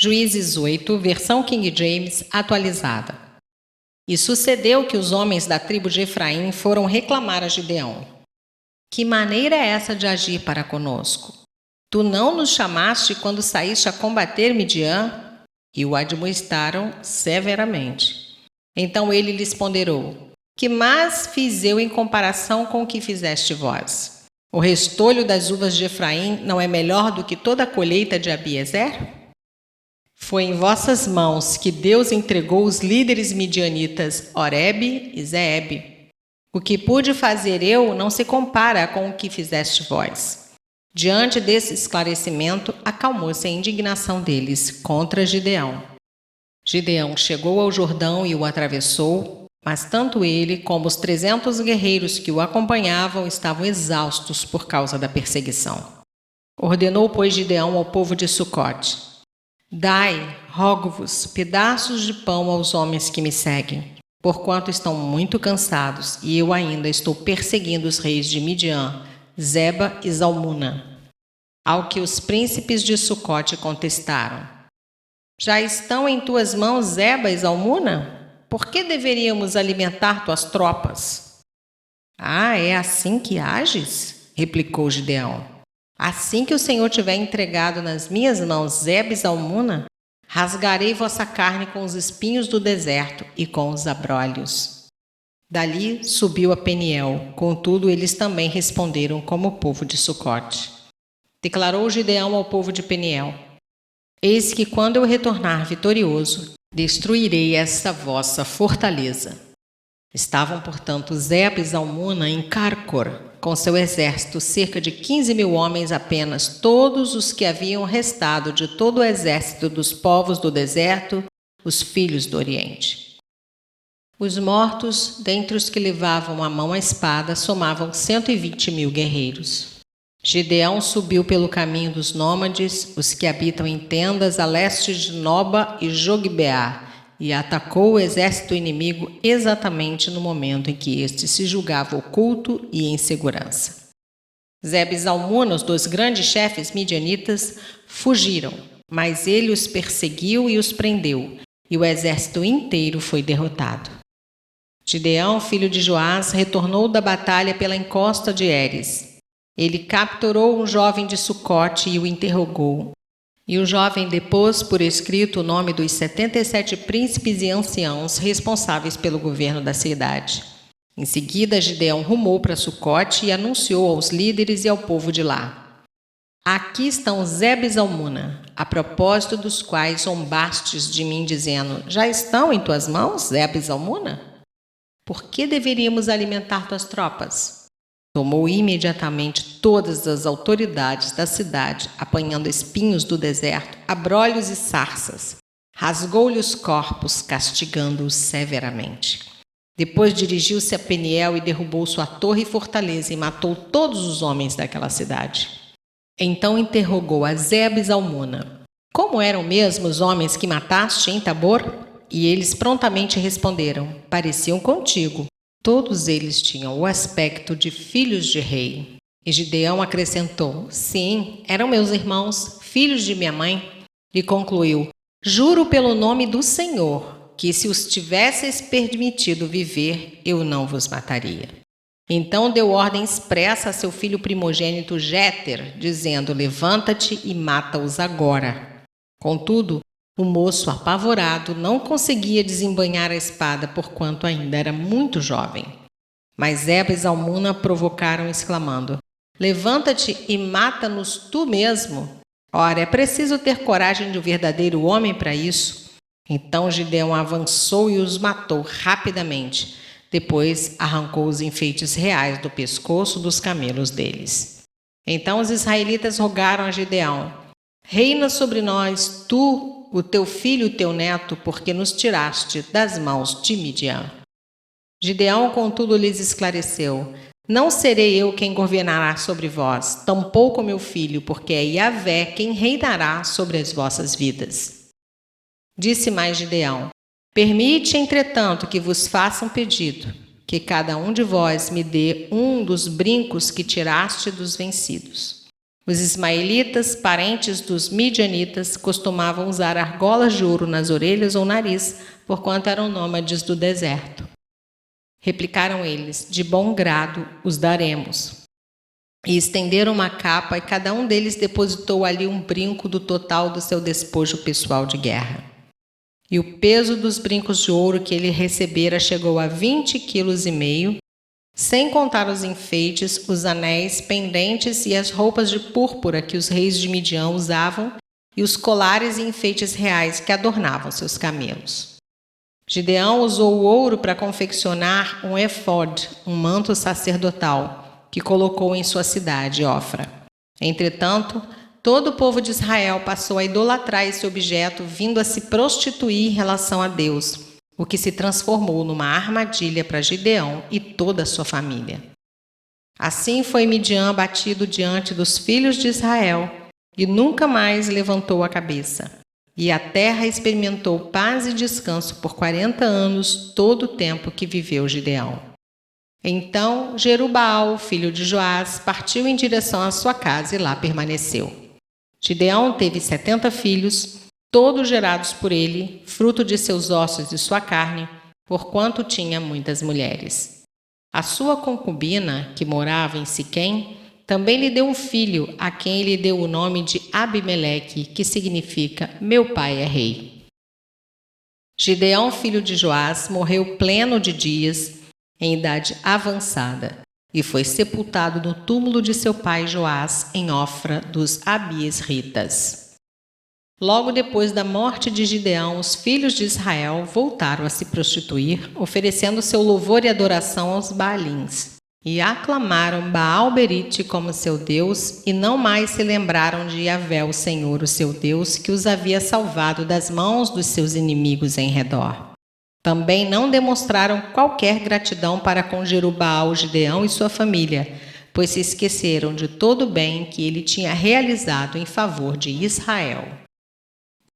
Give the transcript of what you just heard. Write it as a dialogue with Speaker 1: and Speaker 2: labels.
Speaker 1: Juízes 8, versão King James atualizada. E sucedeu que os homens da tribo de Efraim foram reclamar a Gideão: que maneira é essa de agir para conosco? Tu não nos chamaste quando saíste a combater Midian? E o admoestaram severamente. Então ele lhes ponderou: que mais fiz eu em comparação com o que fizeste vós? O restolho das uvas de Efraim não é melhor do que toda a colheita de Abiezer? Foi em vossas mãos que Deus entregou os líderes midianitas Oreb e Zeeb. O que pude fazer eu não se compara com o que fizeste vós. Diante desse esclarecimento, acalmou-se a indignação deles contra Gideão. Gideão chegou ao Jordão e o atravessou, mas tanto ele como os 300 guerreiros que o acompanhavam estavam exaustos por causa da perseguição. Ordenou, pois, Gideão ao povo de Sucote: dai, rogo-vos, pedaços de pão aos homens que me seguem, porquanto estão muito cansados, e eu ainda estou perseguindo os reis de Midian, Zeba e Zalmuna. Ao que os príncipes de Sucote contestaram: já estão em tuas mãos Zeba e Zalmuna? Por que deveríamos alimentar tuas tropas? Ah, é assim que ages? Replicou Gideão. Assim que o Senhor tiver entregado nas minhas mãos Zeba e Zalmuna, rasgarei vossa carne com os espinhos do deserto e com os abrolhos. Dali subiu a Peniel, contudo eles também responderam como o povo de Sucote. Declarou Gideão ao povo de Peniel: eis que quando eu retornar vitorioso, destruirei esta vossa fortaleza. Estavam, portanto, Zeba e Zalmuna em Carcor, com seu exército, cerca de 15.000 homens apenas, todos os que haviam restado de todo o exército dos povos do deserto, os filhos do Oriente. Os mortos, dentre os que levavam à mão a espada, somavam 120.000 guerreiros. Gideão subiu pelo caminho dos nômades, os que habitam em tendas a leste de Noba e Jogbeá, e atacou o exército inimigo exatamente no momento em que este se julgava oculto e em segurança. Zeba e Zalmuna, os 2 grandes chefes midianitas, fugiram, mas ele os perseguiu e os prendeu, e o exército inteiro foi derrotado. Gideão, filho de Joás, retornou da batalha pela encosta de Heres. Ele capturou um jovem de Sucote e o interrogou. E o jovem depôs por escrito o nome dos 77 príncipes e anciãos responsáveis pelo governo da cidade. Em seguida, Gideão rumou para Sucote e anunciou aos líderes e ao povo de lá: aqui estão Zeba e Zalmuna, a propósito dos quais zombastes de mim, dizendo: já estão em tuas mãos, Zeba e Zalmuna? Por que deveríamos alimentar tuas tropas? Tomou imediatamente todas as autoridades da cidade, apanhando espinhos do deserto, abrolhos e sarças. Rasgou-lhe os corpos, castigando-os severamente. Depois dirigiu-se a Peniel e derrubou sua torre e fortaleza e matou todos os homens daquela cidade. Então interrogou a Zeba e Zalmuna: como eram mesmo os homens que mataste em Tabor? E eles prontamente responderam: pareciam contigo. Todos eles tinham o aspecto de filhos de rei. E Gideão acrescentou: sim, eram meus irmãos, filhos de minha mãe. E concluiu: juro pelo nome do Senhor, que se os tivesseis permitido viver, eu não vos mataria. Então deu ordem expressa a seu filho primogênito Jéter, dizendo: levanta-te e mata-os agora. Contudo, o moço, apavorado, não conseguia desembainhar a espada, porquanto ainda era muito jovem. Mas Zeba e Zalmuna provocaram, exclamando: levanta-te e mata-nos tu mesmo. Ora, é preciso ter coragem de um verdadeiro homem para isso. Então Gideão avançou e os matou rapidamente. Depois arrancou os enfeites reais do pescoço dos camelos deles. Então os israelitas rogaram a Gideão: reina sobre nós, tu, o teu filho e o teu neto, porque nos tiraste das mãos de Midian. Gideão, contudo, lhes esclareceu: não serei eu quem governará sobre vós, tampouco meu filho, porque é Yahvé quem reinará sobre as vossas vidas. Disse mais Gideão: permite, entretanto, que vos faça um pedido, que cada um de vós me dê um dos brincos que tiraste dos vencidos. Os ismaelitas, parentes dos midianitas, costumavam usar argolas de ouro nas orelhas ou nariz, porquanto eram nômades do deserto. Replicaram eles: de bom grado os daremos. E estenderam uma capa, e cada um deles depositou ali um brinco do total do seu despojo pessoal de guerra. E o peso dos brincos de ouro que ele recebera chegou a 20,5 quilos, sem contar os enfeites, os anéis, pendentes e as roupas de púrpura que os reis de Midian usavam, e os colares e enfeites reais que adornavam seus camelos. Gideão usou o ouro para confeccionar um éfode, um manto sacerdotal, que colocou em sua cidade, Ofra. Entretanto, todo o povo de Israel passou a idolatrar esse objeto, vindo a se prostituir em relação a Deus, o que se transformou numa armadilha para Gideão e toda a sua família. Assim foi Midian abatido diante dos filhos de Israel e nunca mais levantou a cabeça. E a terra experimentou paz e descanso por 40 anos, todo o tempo que viveu Gideão. Então Jerubaal, filho de Joás, partiu em direção à sua casa e lá permaneceu. Gideão teve 70 filhos, todos gerados por ele, fruto de seus ossos e sua carne, porquanto tinha muitas mulheres. A sua concubina, que morava em Siquém, também lhe deu um filho, a quem ele deu o nome de Abimeleque, que significa meu pai é rei. Gideão, filho de Joás, morreu pleno de dias, em idade avançada, e foi sepultado no túmulo de seu pai Joás, em Ofra dos Abiesritas. Logo depois da morte de Gideão, os filhos de Israel voltaram a se prostituir, oferecendo seu louvor e adoração aos Baalins, e aclamaram Baal-berite como seu Deus, e não mais se lembraram de Yahvé, o Senhor, o seu Deus, que os havia salvado das mãos dos seus inimigos em redor. Também não demonstraram qualquer gratidão para com Jerubaal, Gideão e sua família, pois se esqueceram de todo o bem que ele tinha realizado em favor de Israel.